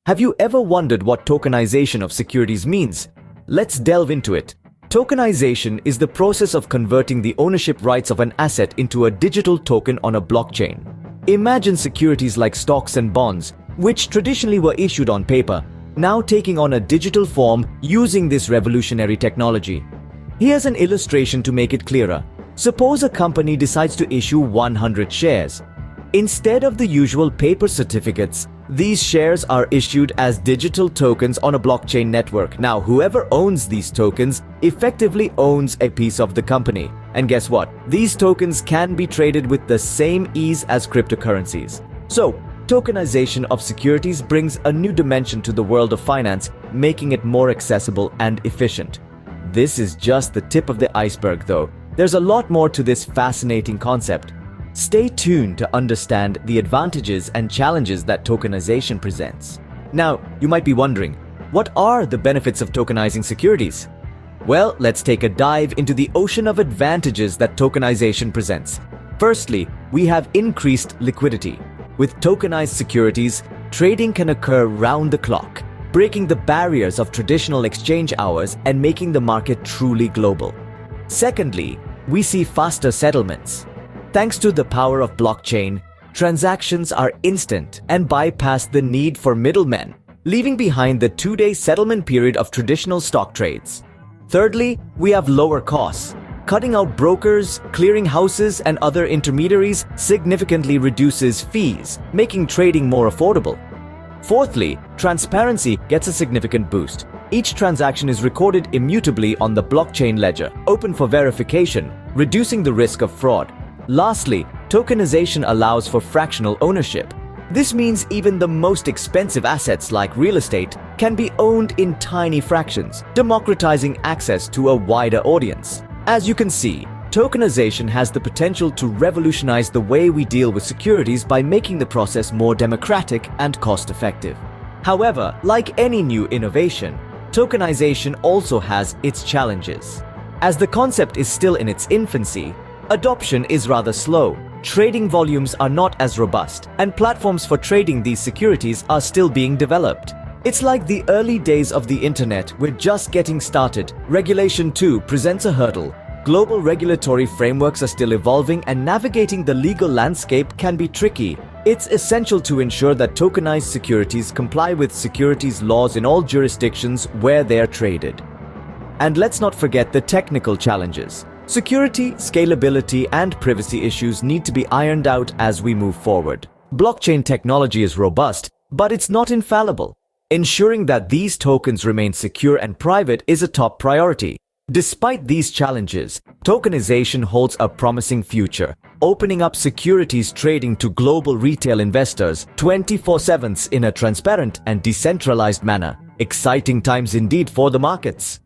Have you ever wondered what tokenization of securities means? Let's delve into it. Tokenization is the process of converting the ownership rights of an asset into a digital token on a blockchain. Imagine securities like stocks and bonds, which traditionally were issued on paper, now taking on a digital form using this revolutionary technology. Here's an illustration to make it clearer. Suppose a company decides to issue 100 shares. Instead of the usual paper certificates, these shares are issued as digital tokens on a blockchain network. Now, whoever owns these tokens effectively owns a piece of the company. And guess what? These tokens can be traded with the same ease as cryptocurrencies. So, tokenization of securities brings a new dimension to the world of finance, making it more accessible and efficient. This is just the tip of the iceberg, though. There's a lot more to this fascinating concept. Stay tuned to understand the advantages and challenges that tokenization presents. Now, you might be wondering, what are the benefits of tokenizing securities? Well, let's take a dive into the ocean of advantages that tokenization presents. Firstly, we have increased liquidity. With tokenized securities, trading can occur round the clock, breaking the barriers of traditional exchange hours and making the market truly global. Secondly, we see faster settlements. Thanks to the power of blockchain, transactions are instant and bypass the need for middlemen, leaving behind the 2-day settlement period of traditional stock trades. Thirdly, we have lower costs. Cutting out brokers, clearing houses, and other intermediaries significantly reduces fees, making trading more affordable. Fourthly, transparency gets a significant boost. Each transaction is recorded immutably on the blockchain ledger, open for verification, reducing the risk of fraud. Lastly, tokenization allows for fractional ownership. This means even the most expensive assets like real estate can be owned in tiny fractions, democratizing access to a wider audience. As you can see, tokenization has the potential to revolutionize the way we deal with securities by making the process more democratic and cost-effective. However, like any new innovation, tokenization also has its challenges. As the concept is still in its infancy, adoption is rather slow, trading volumes are not as robust, and platforms for trading these securities are still being developed. It's like the early days of the internet, we're just getting started. Regulation too presents a hurdle. Global regulatory frameworks are still evolving and navigating the legal landscape can be tricky. It's essential to ensure that tokenized securities comply with securities laws in all jurisdictions where they're traded. And let's not forget the technical challenges. Security, scalability, and privacy issues need to be ironed out as we move forward. Blockchain technology is robust, but it's not infallible. Ensuring that these tokens remain secure and private is a top priority. Despite these challenges, tokenization holds a promising future, opening up securities trading to global retail investors 24/7 in a transparent and decentralized manner. Exciting times indeed for the markets.